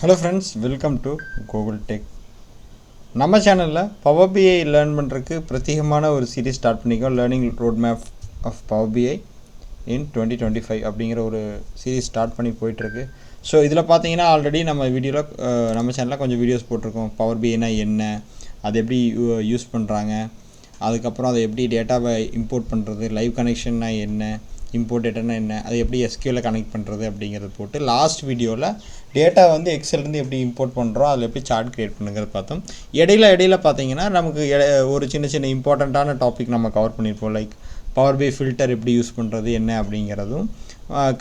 Hello friends, welcome to Google Tech. நம்ம சேனலில் Power BI learn பண்ணுறதுக்கு பிரத்யேகமான ஒரு சீரீஸ் ஸ்டார்ட் பண்ணிக்கோம். Learning road map of Power BI in 2025 அப்படிங்கிற ஒரு சீரீஸ் ஸ்டார்ட் பண்ணி போயிட்டுருக்கு. ஸோ இதில் பார்த்தீங்கன்னா ஆல்ரெடி நம்ம வீடியோவில் நம்ம சேனலில் கொஞ்சம் வீடியோஸ் போட்டிருக்கோம். Power BIனா என்ன, அது எப்படி யூஸ் பண்ணுறாங்க, அதுக்கப்புறம் அதை எப்படி டேட்டாவை இம்போர்ட் பண்ணுறது, லைவ் கனெக்ஷன்னா என்ன, இம்போர்ட் டேட்டானா என்ன, அது எப்படி எஸ்கியூவில் கனெக்ட் பண்ணுறது அப்படிங்கிறது போட்டு லாஸ்ட் வீடியோவில் டேட்டா வந்து எக்ஸல்லேருந்து எப்படி இம்போர்ட் பண்ணுறோம், அதில் எப்படி சார்ட் க்ரியேட் பண்ணுங்கிறது பார்த்தோம். இடையில பார்த்தீங்கன்னா நமக்கு ஒரு சின்ன இம்பார்ட்டண்ட்டான டாபிக் நம்ம கவர் பண்ணியிருப்போம். லைக் பவர் பை ஃபில்டர் எப்படி யூஸ் பண்ணுறது என்ன அப்படிங்கிறதும்,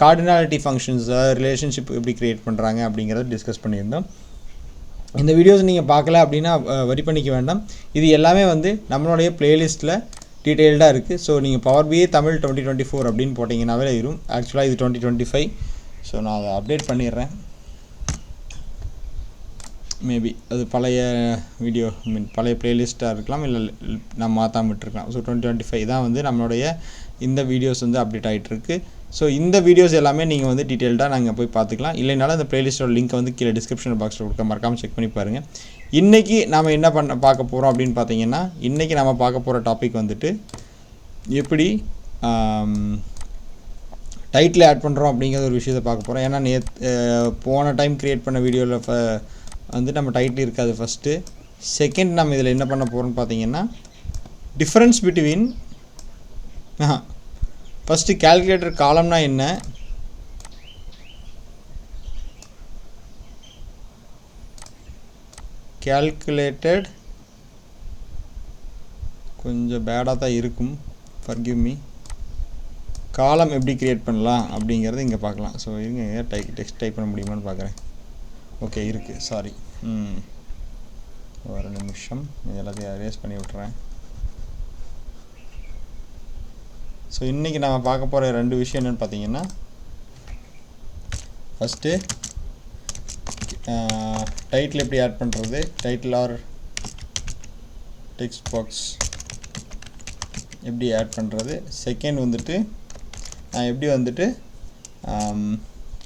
கார்டினாலிட்டி ஃபங்க்ஷன்ஸ் ரிலேஷன்ஷிப் எப்படி க்ரியேட் பண்ணுறாங்க அப்படிங்கிறத டிஸ்கஸ் பண்ணியிருந்தோம். இந்த வீடியோஸ் நீங்கள் பார்க்கல அப்படின்னா வரி பண்ணிக்க வேண்டாம். இது எல்லாமே வந்து நம்மளுடைய ப்ளேலிஸ்ட்டில் டீட்டெயில்டாக இருக்குது. ஸோ நீங்கள் பவர் பிஐ தமிழ் 2024 அப்படின்னு போட்டிங்கன்னாவே இருக்கும். ஆக்சுவலாக இது 2025. ஸோ நான் அதை அப்டேட் பண்ணிடுறேன். மேபி அது பழைய வீடியோ பழைய ப்ளேலிஸ்ட்டாக இருக்கலாம், இல்லை நம்ம மாற்றாம விட்டுருக்கலாம். ஸோ 2025 தான் வந்து நம்மளுடைய இந்த வீடியோஸ் வந்து அப்டேட் ஆகிட்டுருக்கு. ஸோ இந்த வீடியோஸ் எல்லாமே நீங்கள் வந்து டீட்டெயில்டாக நாங்கள் போய் பார்த்துக்கலாம். இல்லைனாலும் அந்த ப்ளேலிஸ்ட்டோட லிங்க் வந்து கீழே டிஸ்கிரிப்ஷன் பாக்ஸில் கொடுக்க மறக்காமல் செக் பண்ணி பாருங்கள். இன்றைக்கி நாம் என்ன பார்க்க போகிறோம் அப்படின்னு பார்த்தீங்கன்னா, இன்றைக்கி நம்ம பார்க்க போகிற டாபிக் வந்துட்டு எப்படி டைட்டில் ஆட் பண்ணுறோம் அப்படிங்கிற ஒரு விஷயத்தை பார்க்க போகிறோம். ஏன்னா போன டைம் க்ரியேட் பண்ண வீடியோவில் வந்து நம்ம டைட்டில் இருக்காது ஃபஸ்ட்டு. செகண்ட் நம்ம இதில் என்ன பண்ண போகிறோம்னு பார்த்தீங்கன்னா, டிஃப்ரென்ஸ் பிட்வீன் ஃபஸ்ட்டு கால்குலேட்டர் காலம்னா என்ன, கால்குலேட்டட் கொஞ்சம் பேடாக தான் இருக்கும், ஃபர்கிவ் மீ. காலம் எப்படி க்ரியேட் பண்ணலாம் அப்படிங்கிறது இங்கே பார்க்கலாம். ஸோ இருங்க, டெக்ஸ்ட் டைப் பண்ண முடியுமான்னு பார்க்குறேன். ஓகே இருக்குது, சாரி. ஒரு நிமிஷம், எல்லாத்தையும் அரேஸ் பண்ணி விட்றேன். ஸோ இன்றைக்கி நம்ம பார்க்க போகிற ரெண்டு விஷயம் என்னென்னு பார்த்தீங்கன்னா, ஃபஸ்ட்டு டைட்டில் எப்படி ஆட் பண்ணுறது, டைட்டில் ஆர் டெக்ஸ்ட் பாக்ஸ் எப்படி ஆட் பண்ணுறது. செகண்ட் வந்துட்டு நான் எப்படி வந்துட்டு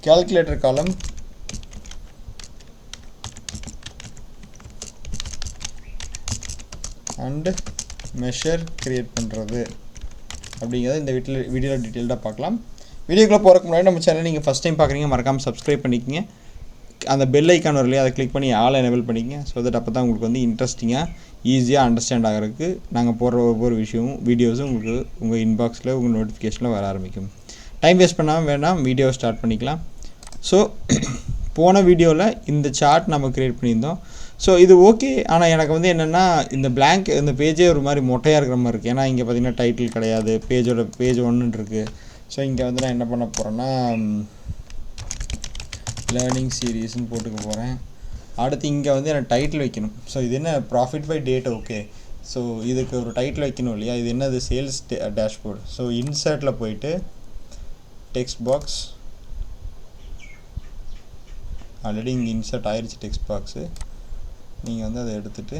கால்குலேட்டர் காலம் அண்டு மெஷர் க்ரியேட் பண்ணுறது அப்படிங்கிறத இந்த வீடியோவில் டீட்டெயில்டாக பார்க்கலாம். வீடியோக்குள்ளே போகிறதுக்கு முன்னாடி நம்ம சேனல் நீங்கள் ஃபஸ்ட் டைம் பார்க்குறீங்க, மறக்காமல் சப்ஸ்கிரைப் பண்ணிக்கங்க. அந்த பெல் ஐக்கான் வரலையே, அதை கிளிக் பண்ணி ஆல் எனேபிள் பண்ணிக்கங்க. ஸோ தட் அப்போ தான் உங்களுக்கு வந்து இன்ட்ரெஸ்டிங்காக ஈஸியாக அண்டர்ஸ்டாண்ட் ஆகிறதுக்கு நாங்கள் போடுற ஒவ்வொரு விஷயமும் வீடியோஸும் உங்களுக்கு உங்கள் இன்பாக்ஸில் உங்கள் நோட்டிஃபிகேஷனில் வர ஆரம்பிக்கும். டைம் வேஸ்ட் பண்ணாமல் வேண்டாம், வீடியோவை ஸ்டார்ட் பண்ணிக்கலாம். ஸோ போன வீடியோவில் இந்த சார்ட் நம்ம க்ரியேட் பண்ணியிருந்தோம். ஸோ இது ஓகே. ஆனால் எனக்கு வந்து என்னென்னா, இந்த பிளாங்க் இந்த பேஜே ஒரு மாதிரி மொட்டையாக இருக்கிற மாதிரி இருக்குது. ஏன்னா இங்கே பார்த்தீங்கன்னா டைட்டில் கிடையாது, பேஜ் 1 இருக்குது. ஸோ இங்கே வந்து நான் என்ன பண்ண போகிறேன்னா, லேர்னிங் சீரீஸ்ன்னு போட்டுக்க போகிறேன். அடுத்து இங்கே வந்து எனக்கு டைட்டில் வைக்கணும். ஸோ இது என்ன, profit by date. Okay, so இதுக்கு ஒரு டைட்டில் வைக்கணும் இல்லையா. இது என்னது, சேல்ஸ் டேஷ்போர்டு. ஸோ இன்சர்ட்டில் போயிட்டு டெக்ஸ்ட் பாக்ஸ், ஆல்ரெடி இங்கே இன்சர்ட் ஆயிடுச்சு டெக்ஸ்ட் பாக்ஸு. நீங்கள் வந்து அதை எடுத்துகிட்டு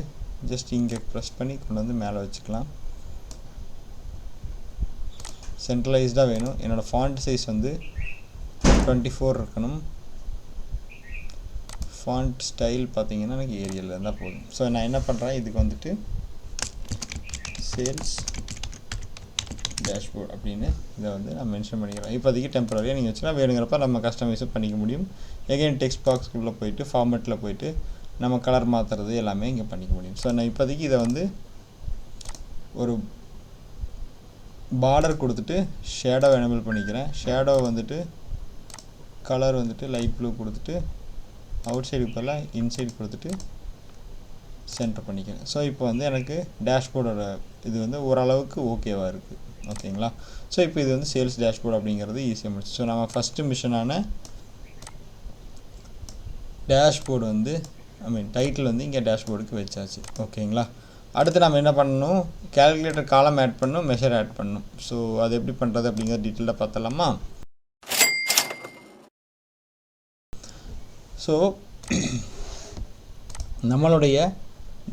ஜஸ்ட் இங்கே ப்ரெஸ் பண்ணி கொண்டு வந்து மேலே வச்சுக்கலாம். சென்ட்ரலைஸ்டாக வேணும். என்னோடய ஃபாண்ட் சைஸ் வந்து 24 இருக்கணும். ஃபாண்ட் ஸ்டைல் பார்த்தீங்கன்னா எனக்கு ஏரியலில் இருந்தால் போதும். ஸோ நான் என்ன பண்ணுறேன், இதுக்கு வந்துட்டு சேல்ஸ் டேஷ்போர்ட் அப்படின்னு இதை வந்து நான் மென்ஷன் பண்ணிக்கிறேன். இப்போதைக்கு டெம்பரரியாக நீங்கள் வச்சுன்னா வேணுங்கிறப்ப நம்ம கஸ்டமைஸும் பண்ணிக்க முடியும். எகைன் டெக்ஸ்ட் பாக்ஸ்க்குள்ளே போயிட்டு ஃபார்மேட்டில் போயிட்டு நம்ம கலர் மாற்றுறது எல்லாமே இங்கே பண்ணிக்க முடியும். ஸோ நான் இப்போதைக்கு இதை வந்து ஒரு பார்டர் கொடுத்துட்டு ஷேடோ எனேபிள் பண்ணிக்கிறேன். ஷேடோ வந்துட்டு கலர் வந்துட்டு லைட் ப்ளூ கொடுத்துட்டு அவுட் சைடு இப்போல்லாம் இன்சைடு கொடுத்துட்டு சென்டர் பண்ணிக்கிறேன். ஸோ இப்போ வந்து எனக்கு டேஷ்போர்டோட இது வந்து ஓரளவுக்கு ஓகேவாக இருக்குது. ஓகேங்களா. ஸோ இப்போ இது வந்து சேல்ஸ் டேஷ்போர்டு அப்படிங்கிறது ஈஸியாக முடிச்சு. ஸோ நம்ம ஃபஸ்ட்டு மிஷனான டேஷ்போர்டு வந்து டைட்டில் வந்து இங்கே டேஷ்போர்டுக்கு வச்சாச்சு. ஓகேங்களா. அடுத்து நம்ம என்ன பண்ணணும், கால்குலேட்டர் காலம் ஆட் பண்ணணும், மெஷர் ஆட் பண்ணணும். ஸோ அது எப்படி பண்ணுறது அப்படிங்கிற டீட்டெயிலாக பார்த்தலாமா. ஸோ நம்மளுடைய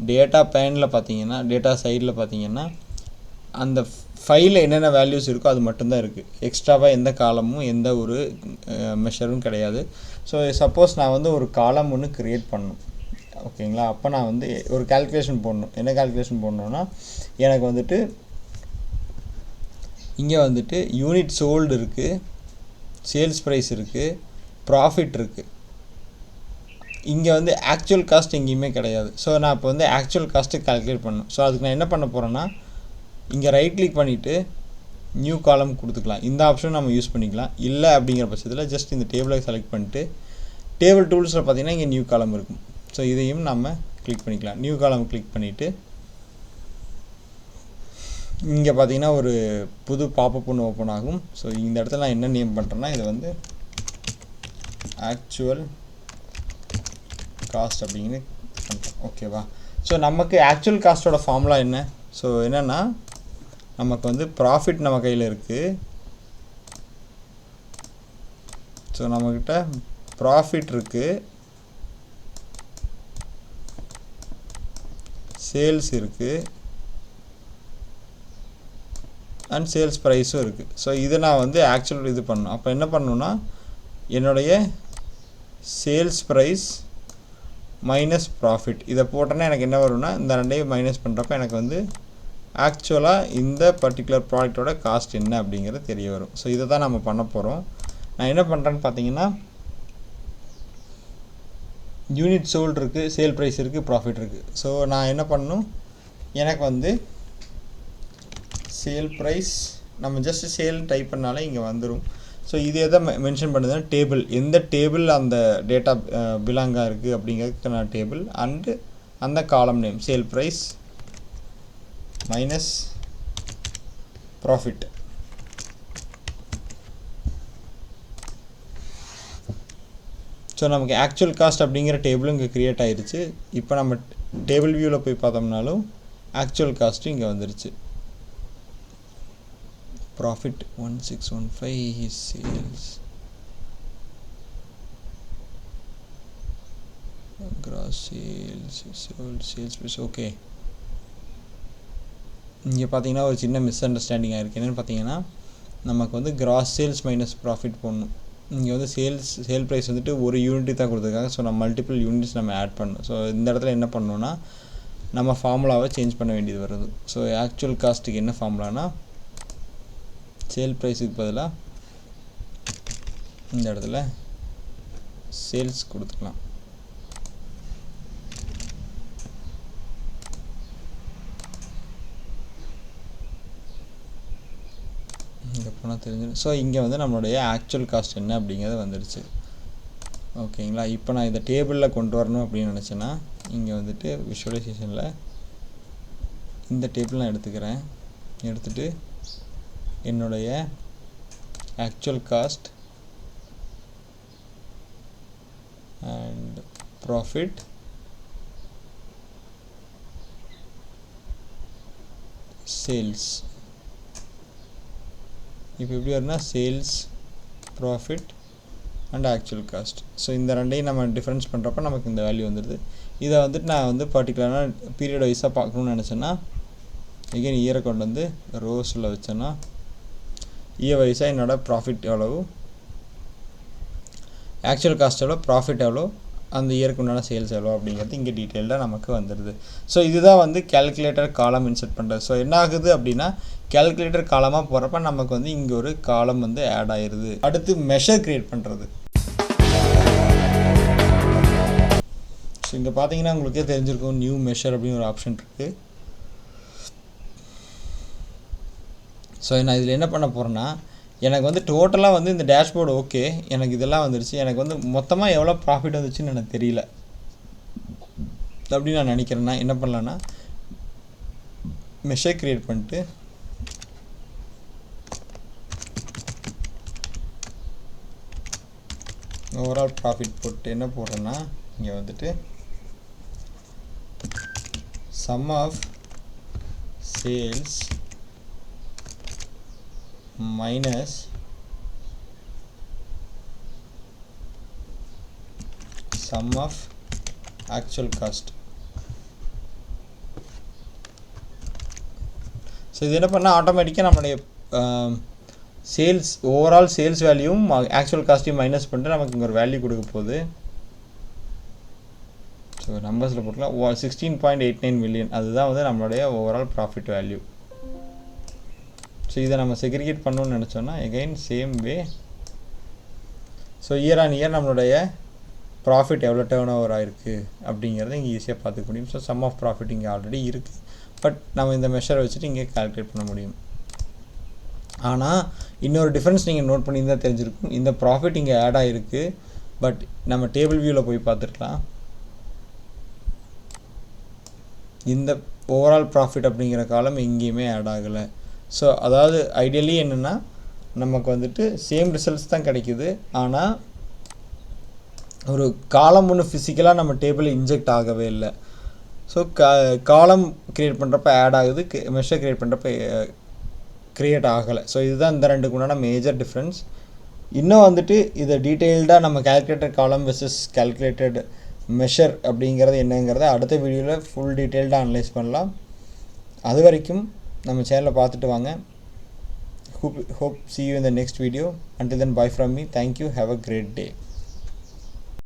டேட்டா பேனில் பார்த்தீங்கன்னா, டேட்டா சைடில் பார்த்தீங்கன்னா, அந்த ஃபைலில் என்னென்ன வேல்யூஸ் இருக்கோ அது மட்டும்தான் இருக்குது. எக்ஸ்ட்ராவாக எந்த காலமும் எந்த ஒரு மெஷரும் கிடையாது. ஸோ சப்போஸ் நான் வந்து ஒரு காலம் ஒன்று க்ரியேட் பண்ணணும், ஓகேங்களா? அப்போ நான் வந்து ஒரு கால்குலேஷன் போடணும். என்ன கால்குலேஷன் போடணுன்னா, எனக்கு வந்துட்டு இங்கே வந்துட்டு யூனிட் சோல்டு இருக்குது, சேல்ஸ் ப்ரைஸ் இருக்குது, ப்ராஃபிட் இருக்குது. இங்கே வந்து ஆக்சுவல் காஸ்ட் எங்கேயுமே கிடையாது. ஸோ நான் இப்போ வந்து ஆக்சுவல் காஸ்ட்டு கால்குலேட் பண்ணணும். ஸோ அதுக்கு நான் என்ன பண்ண போகிறேன்னா, இங்கே ரைட் கிளிக் பண்ணிவிட்டு நியூ காலம் கொடுத்துக்கலாம். இந்த ஆப்ஷன் நம்ம யூஸ் பண்ணிக்கலாம். இல்லை அப்படிங்கிற பட்சத்தில் ஜஸ்ட் இந்த டேபிளை செலக்ட் பண்ணிட்டு டேபிள் டூல்ஸில் பார்த்திங்கன்னா இங்கே நியூ காலம் இருக்கும். ஸோ இதையும் நம்ம கிளிக் பண்ணிக்கலாம். நியூ காலம் கிளிக் பண்ணிவிட்டு இங்கே பார்த்தீங்கன்னா ஒரு புது பாப்பப் ஒன்று ஓப்பன் ஆகும். ஸோ இந்த இடத்துல நான் என்ன நேம் பண்ணுறேன்னா, இது வந்து ஆக்சுவல் காஸ்ட் அப்படிங்கிறது பண்ணுறேன், ஓகேவா? ஸோ நமக்கு ஆக்சுவல் காஸ்ட்டோட ஃபார்முலா என்ன? ஸோ என்னென்னா, நமக்கு வந்து ப்ராஃபிட் நம்ம கையில் இருக்குது. ஸோ நம்மக்கிட்ட ப்ராஃபிட் இருக்குது, சேல்ஸ் இருக்குது அண்ட் சேல்ஸ் ப்ரைஸும் இருக்குது. ஸோ இதை நான் வந்து ஆக்சுவல் இது பண்ணணும். அப்போ என்ன பண்ணணுன்னா, என்னுடைய சேல்ஸ் ப்ரைஸ் மைனஸ் ப்ராஃபிட் இதை போட்டோன்னா எனக்கு என்ன வரும்னா, இந்த ரெண்டையும் மைனஸ் பண்ணுறப்ப எனக்கு வந்து ஆக்சுவலாக இந்த பர்டிகுலர் ப்ராடக்டோட காஸ்ட் என்ன அப்படிங்கிறது தெரிய வரும். ஸோ இதை தான் நம்ம பண்ண போகிறோம். நான் என்ன பண்ணுறேன்னு பார்த்தீங்கன்னா, யூனிட் சோல்டு இருக்குது, சேல் ப்ரைஸ் இருக்குது, ப்ராஃபிட் இருக்குது. ஸோ நான் என்ன பண்ணணும், எனக்கு வந்து சேல் ப்ரைஸ் நம்ம ஜஸ்ட் சேல் டைப் பண்ணாலே இங்கே வந்துடும். ஸோ இது எதை மென்ஷன் பண்ணுதுன்னா, டேபிள் எந்த டேபிள் அந்த டேட்டா பிலாங்காக இருக்குது அப்படிங்கிறதுக்கு நான் டேபிள் அண்டு அந்த column name sale price minus profit. So நமக்கு ஆக்சுவல் காஸ்ட் அப்படிங்கிற டேபிளும் இங்கே க்ரியேட் ஆகிருச்சு. இப்போ நம்ம டேபிள் வியூவில் போய் பார்த்தோம்னாலும் ஆக்சுவல் காஸ்ட்டு இங்கே வந்துருச்சு. Profit 1615 sales gross sales price. Okay, இங்கே பார்த்தீங்கன்னா ஒரு சின்ன மிஸ் அண்டர்ஸ்டாண்டிங் ஆகிருக்கு. என்னென்னு பார்த்தீங்கன்னா, நமக்கு வந்து கிராஸ் சேல்ஸ் மைனஸ் ப்ராஃபிட் போடணும். இங்கே வந்து சேல் ப்ரைஸ் வந்துட்டு ஒரு யூனிட்டு தான் கொடுத்துருக்காங்க. ஸோ நம்ம மல்டிபிள் யூனிட்ஸ் நம்ம ஆட் பண்ணணும். ஸோ இந்த இடத்துல என்ன பண்ணணுன்னா, நம்ம ஃபார்முலாவை சேஞ்ச் பண்ண வேண்டியது வருது. ஸோ ஆக்சுவல் காஸ்ட்டுக்கு என்ன ஃபார்முலானா, சேல் ப்ரைஸுக்கு பதிலாக இந்த இடத்துல சேல்ஸ் கொடுத்துக்கலாம். இங்கே போனால் தெரிஞ்சிடும். ஸோ இங்கே வந்து நம்மளுடைய ஆக்சுவல் காஸ்ட் என்ன அப்படிங்கிறது வந்துடுச்சு, ஓகேங்களா? இப்போ நான் இதை டேபிளில் கொண்டு வரணும் அப்படின்னு நினச்சேன்னா, இங்கே வந்துட்டு விஷுவலைசேஷனில் இந்த டேபிள் நான் எடுத்துக்கிறேன். எடுத்துகிட்டு என்னுடைய actual cost and profit sales, இப்போ எப்படி வரும்னா sales profit and actual cost. So இந்த ரெண்டையும் நம்ம டிஃப்ரென்ஸ் பண்ணுறப்ப நமக்கு இந்த வேல்யூ வந்துடுது. இதை வந்துட்டு நான் வந்து பர்டிகுலராக பீரியட் வைஸாக பார்க்கணுன்னு நினச்சேன்னா, எகைன் இயரை கொண்டு வந்து ரோஸில் வச்சேன்னா, இயர் வைஸாக என்னோடய ப்ராஃபிட் எவ்வளவு, ஆக்சுவல் காஸ்ட் எவ்வளோ, ப்ராஃபிட் எவ்வளோ, அந்த இயருக்கு உண்டான சேல்ஸ் எவ்வளோ அப்படிங்கிறது இங்கே டீட்டெயில்டாக நமக்கு வந்துடுது. ஸோ இதுதான் வந்து கேல்குலேட்டர் காலம் இன்சர்ட் பண்ணுறது. ஸோ என்ன ஆகுது அப்படின்னா, கேல்குலேட்டர் காலமாக போகிறப்ப நமக்கு வந்து இங்கே ஒரு காலம் வந்து ஆட் ஆயிடுது. அடுத்து மெஷர் க்ரியேட் பண்ணுறது. ஸோ இங்கே பார்த்தீங்கன்னா உங்களுக்கே தெரிஞ்சிருக்கும், நியூ மெஷர் அப்படின்னு ஒரு ஆப்ஷன் இருக்குது. ஸோ நான் இதில் என்ன பண்ண போகிறேன்னா, எனக்கு வந்து டோட்டலாக வந்து இந்த டேஷ்போர்டு ஓகே, எனக்கு இதெல்லாம் வந்துருச்சு. எனக்கு வந்து மொத்தமாக எவ்வளோ ப்ராஃபிட் வந்துச்சுன்னு எனக்கு தெரியல அப்படின்னு நான் நினைக்கிறேன்னா, என்ன பண்ணலான்னா, மெஷர் க்ரியேட் பண்ணிட்டு ஓவரால் ப்ராஃபிட் போட்டு என்ன போடுறேன்னா, இங்கே வந்துட்டு sum of sales minus sum of actual cost. So இது என்ன பண்ணால் ஆட்டோமேட்டிக்காக நம்மளுடைய சேல்ஸ் ஓவரால் சேல்ஸ் வேல்யூவும் ஆக்சுவல் காஸ்ட்டையும் மைனஸ் பண்ணிட்டு நமக்கு இங்கே ஒரு வேல்யூ கொடுக்க போகுது. ஸோ நம்பர்ஸில் போட்டுக்கலாம் 16.89 மில்லியன், அதுதான் வந்து நம்மளுடைய ஓவரால் ப்ராஃபிட் வேல்யூ. ஸோ இதை நம்ம செக்ரிகேட் பண்ணணும்னு நினச்சோன்னா again same way. So year on year நம்மளுடைய ப்ராஃபிட் எவ்வளோ டேர்ன் ஓவர் ஆகிருக்கு அப்படிங்கிறத இங்கே ஈஸியாக பார்த்துக்க முடியும். ஸோ சம் ஆஃப் ப்ராஃபிட் இங்கே ஆல்ரெடி இருக்குது, பட் நம்ம இந்த மெஷரை வச்சுட்டு இங்கே கால்குலேட் பண்ண முடியும். ஆனால் இன்னொரு டிஃப்ரென்ஸ் நீங்கள் நோட் பண்ணியிருந்தால் தெரிஞ்சிருக்கும். இந்த ப்ராஃபிட் இங்கே ஆட் ஆகிருக்கு, பட் நம்ம டேபிள் வியூவில் போய் பார்த்துருக்கலாம். இந்த ஓவரால் ப்ராஃபிட் அப்படிங்கிற காலம் எங்கேயுமே ஆட் ஆகலை. ஸோ அதாவது ஐடியலி என்னென்னா நமக்கு வந்துட்டு சேம் ரிசல்ட்ஸ் தான் கிடைக்குது, ஆனால் ஒரு காலம் ஒன்று ஃபிசிக்கலாக நம்ம டேபிளில் இன்ஜெக்ட் ஆகவே இல்லை. ஸோ காலம் க்ரியேட் பண்ணுறப்ப ஆட் ஆகுது, மெஷர் க்ரியேட் பண்ணுறப்ப க்ரியேட் ஆகலை. ஸோ இதுதான் இந்த ரெண்டுக்கு உண்டான மேஜர் டிஃப்ரென்ஸ். இன்னும் வந்துட்டு இதை டீட்டெயில்டாக நம்ம கேல்குலேட்டட் காலம் வெர்சஸ் கேல்குலேட்டட் மெஷர் அப்படிங்கிறது என்னங்கிறத அடுத்த வீடியோவில் ஃபுல் டீட்டெயில்டாக அனலைஸ் பண்ணலாம். அது வரைக்கும் நம்ம சேனலை பார்த்துட்டு வாங்க. Hope see you in the next video. Until then, bye from me. Thank you. Have a great day.